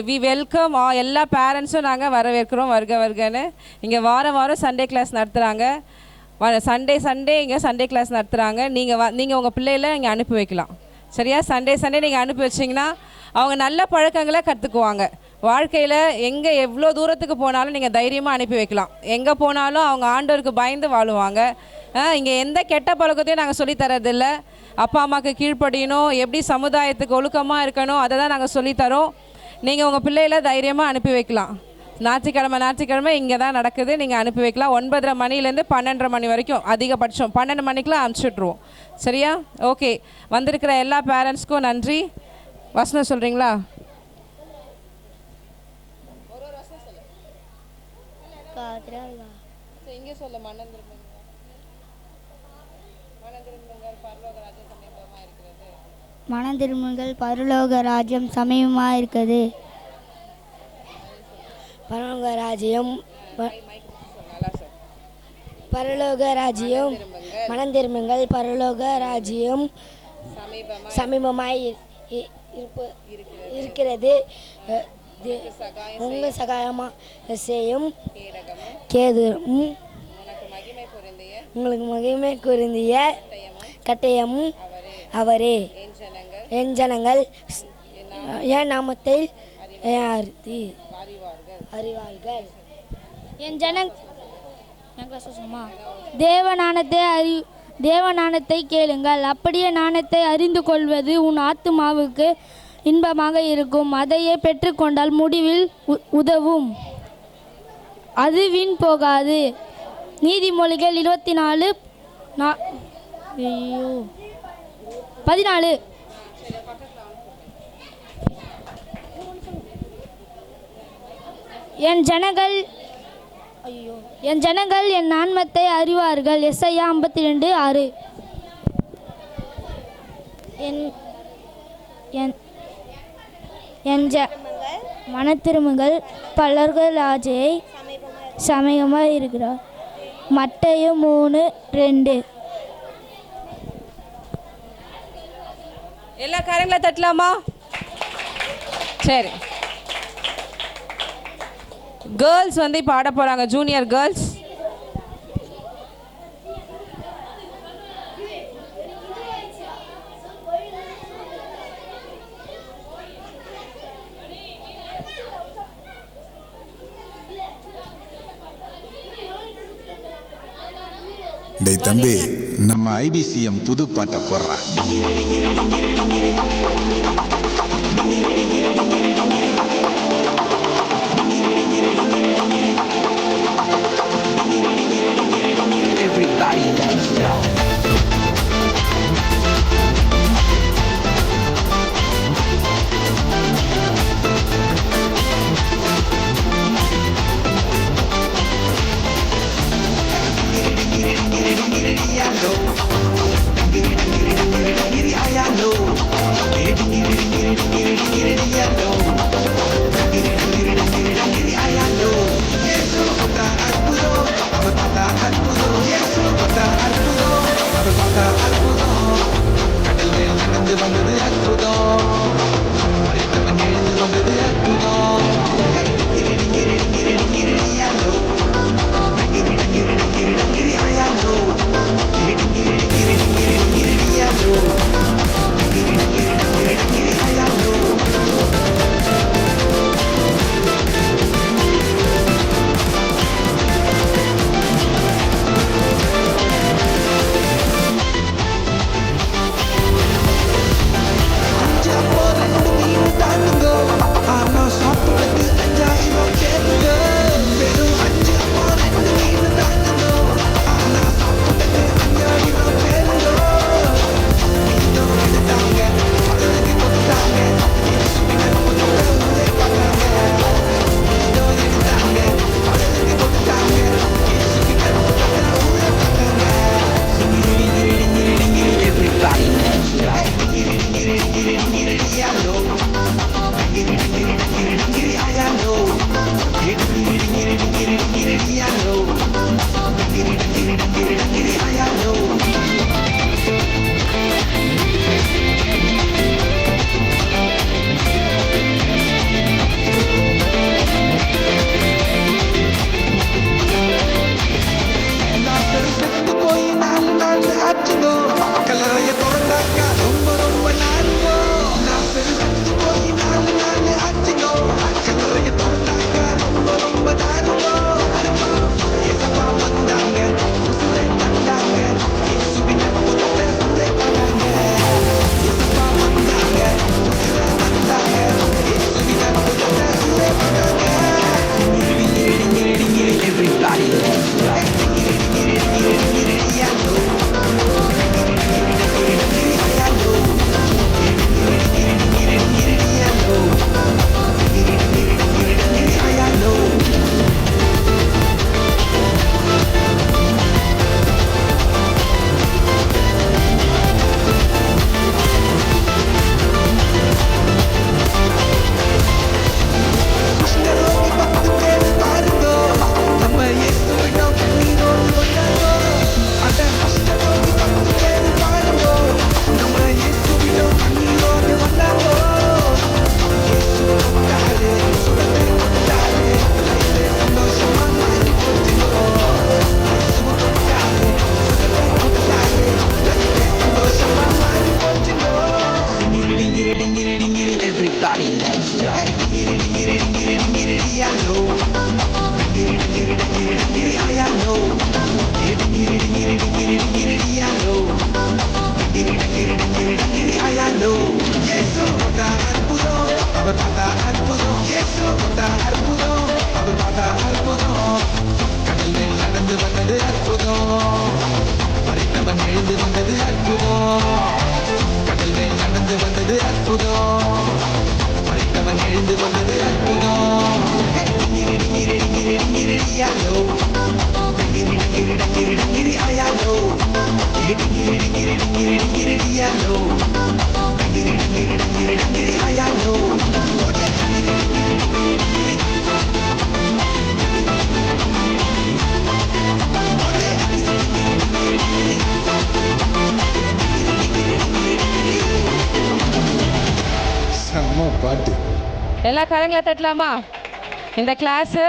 We welcome எல்லா பேரண்ட்ஸும் நாங்கள் வரவேற்கிறோம், வருக வருகன்னு. இங்கே வாரம் வாரம் சண்டே கிளாஸ் நடத்துகிறாங்க. சண்டே இங்கே சண்டே கிளாஸ் நடத்துகிறாங்க. நீங்கள் உங்கள் பிள்ளைகளை இங்கே அனுப்பி வைக்கலாம். சரியா? சண்டே நீங்கள் அனுப்பி வச்சிங்கன்னா அவங்க நல்ல பழக்கங்களை கற்றுக்குவாங்க. வாழ்க்கையில் எங்கே எவ்வளோ தூரத்துக்கு போனாலும் நீங்கள் தைரியமாக அனுப்பி வைக்கலாம். எங்கே போனாலும் அவங்க ஆண்டவருக்கு பயந்து வாழுவாங்க. இங்கே எந்த கெட்ட பழக்கத்தையும் நாங்கள் சொல்லித்தரதில்லை. அப்பா அம்மாவுக்கு கீழ்ப்படியணும், எப்படி சமுதாயத்துக்கு ஒழுக்கமாக இருக்கணும், அதை தான் நாங்கள் சொல்லித்தரோம். நீங்கள் உங்கள் பிள்ளைகளை தைரியமாக அனுப்பி வைக்கலாம். ஞாயிற்றுக்கிழமை இங்கே தான் நடக்குது. நீங்கள் அனுப்பி வைக்கலாம். 9:30 மணிலேருந்து 12:30 மணி வரைக்கும், அதிகபட்சம் 12 மணிக்கெலாம் அனுப்பிச்சுட்ருவோம். சரியா? ஓகே. வந்திருக்கிற எல்லா பேரண்ட்ஸ்க்கும் நன்றி. வசனம் சொல்கிறீங்களா? இங்கே சொல்ல மனம் திரும்புங்கள், பரலோக ராஜ்யம் சமீபமாக இருக்குது. பரலோக ராஜ்யம் மனம் திரும்புங்கள், பரலோக ராஜ்யம் சமீபமாய் இருக்கிறது. உங்கள் சகாயமாக செய்யும் கேதும் உங்களுக்கு மகிமை பொருந்திய கட்டயமும் அவரே. என் ஜனங்கள் என் நாமத்தை அறிவார்கள். என் தேவநானத்தை கேளுங்கள். அப்படியே நாணத்தை அறிந்து கொள்வது உன் ஆத்துமாவுக்கு இன்பமாக இருக்கும். அதையே பெற்றுக்கொண்டால் முடிவில் உதவும். அது வீண் போகாது. நீதிமொழிகள் 24:14. என் ஜனங்கள் என் நாமத்தை அறிவார்கள். எஸ்ஐயா 52:6. மனத்திருமுங்கள், பலர்கள் ராஜையை சமயமாக இருக்கிறார். மத்தேயு 3:2. எல்லா காரங்களை தட்டலாமா? சரி, கேர்ள்ஸ் வந்து இப்போ ஆட போகிறாங்க. Junior girls. டேய் தம்பி, நம்ம ஐபிசிஎம் புது பாட்டை போடுறான். Everybody dance now. everybody let's go. நடந்து வந்தது அற்புதம், மறைத்தவன் எழுந்து வந்தது அற்புதம். கடல் மேல் நடந்து வந்தது அற்புதம், மறைத்தவன் எழுந்து வந்தது அற்புதம். செம்ம பாட்டு. எல்லா கரங்களை தட்டலாமா? இந்த கிளாஸு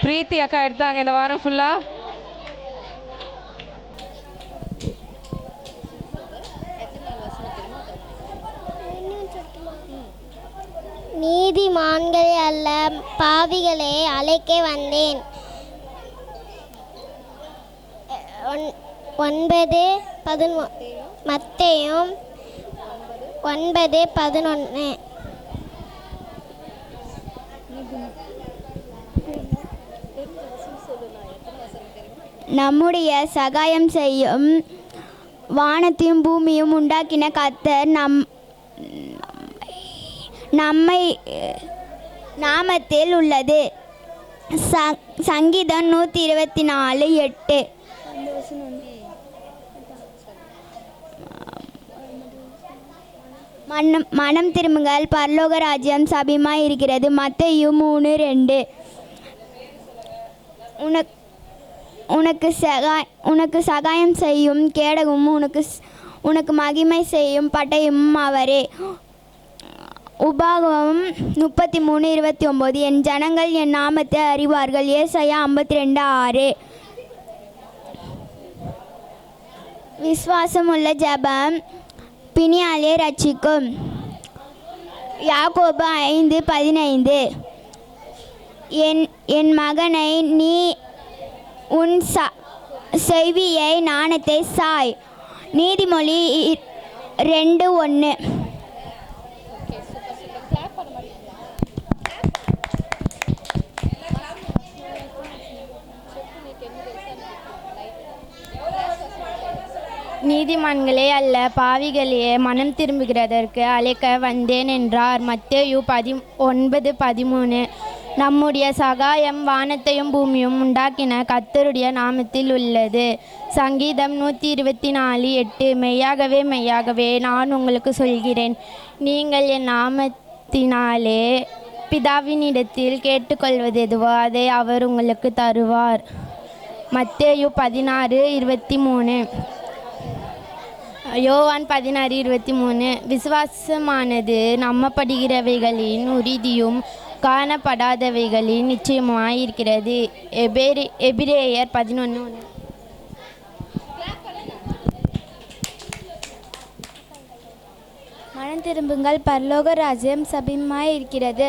பிரீத்தி அக்கா எடுத்தாங்க இந்த வாரம் ஃபுல்லாக. நீதிமான்களே அல்ல பாவிகளே அழைக்க வந்தேன். 9:11 மத்தேயு 9:11. நம்முடைய சகாயம் செய்யும் வானத்தையும் பூமியும் உண்டாக்கின கர்த்தர் நம்மை நாமத்தில் உள்ளது. சங்கீதம் 124:8. மனம் திரும்புங்கள், பரலோக ராஜ்யம் சமீபமாய் இருக்கிறது. மத்தேயு 3:2. உனக்கு சகாயம் செய்யும் கேடகமும் உனக்கு மகிமை செய்யும் பட்டயமும் அவரே. உபாகமம் 33:29. என் ஜனங்கள் என் நாமத்தை அறிவார்கள். ஏசாயா 52:6. விசுவாசம் உள்ள ஜெபம் பிணியாலே ரட்சிக்கும். யாக்கோபு 5:15. என் மகனை நீ உன் செவியை நாணத்தை சாய். நீதிமொழி 2:1. நீதிமான்களே அல்ல பாவிகளே மனம் திரும்புகிறதற்கு அழைக்க வந்தேன் என்றார். மத்தேயு 9:13. நம்முடைய சகாயம் வானத்தையும் பூமியும் உண்டாக்கின கர்த்தருடைய நாமத்தில் உள்ளது. சங்கீதம் 124:8. மெய்யாகவே மெய்யாகவே நான் உங்களுக்கு சொல்கிறேன், நீங்கள் என் நாமத்தினாலே பிதாவினிடத்தில் கேட்டுக்கொள்வது எதுவோ அதை அவர் உங்களுக்கு தருவார். மத்தேயு 16:23. யோவான் 16:23. விசுவாசமானது நம்பப்படுகிறவைகளின் உறுதியும் காணப்படாதவைகளின் நிச்சயமாயிருக்கிறது. எபிரேயர் 11:1. மனம் திரும்புங்கள், பரலோக ராஜ்யம் சமீபமாய் இருக்கிறது.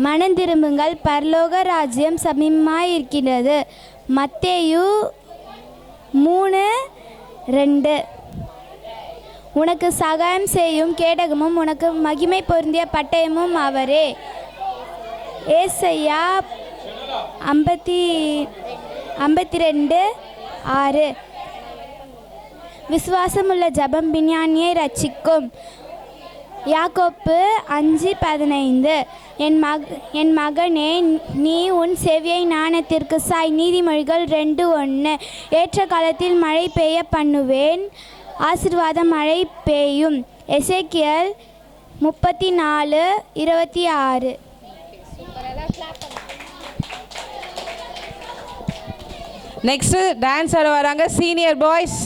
மனம் திரும்புங்கள், பரலோக ராஜ்யம் சமீபமாய் இருக்கிறது. மத்தேயு 3:2. உனக்கு சகாயம் செய்யும் கேடகமும் உனக்கு மகிமை பொருந்திய பட்டயமும் அவரே. ஏசாயா 52:6. விசுவாசமுள்ள ஜெபம் பிணியானியை ரட்சிக்கும். யாக்கோப்பு 5:15. என் மகனே நீ உன் செவியை ஞானத்திற்கு சாய். நீதிமொழிகள் 2:1. ஏற்ற காலத்தில் மழை பெய்ய பண்ணுவேன், ஆசீர்வாத மழை பெய்யும். எசேக்கியேல் 34:26. நெக்ஸ்ட் டான்ஸ் ஆட வராங்க சீனியர் பாய்ஸ்.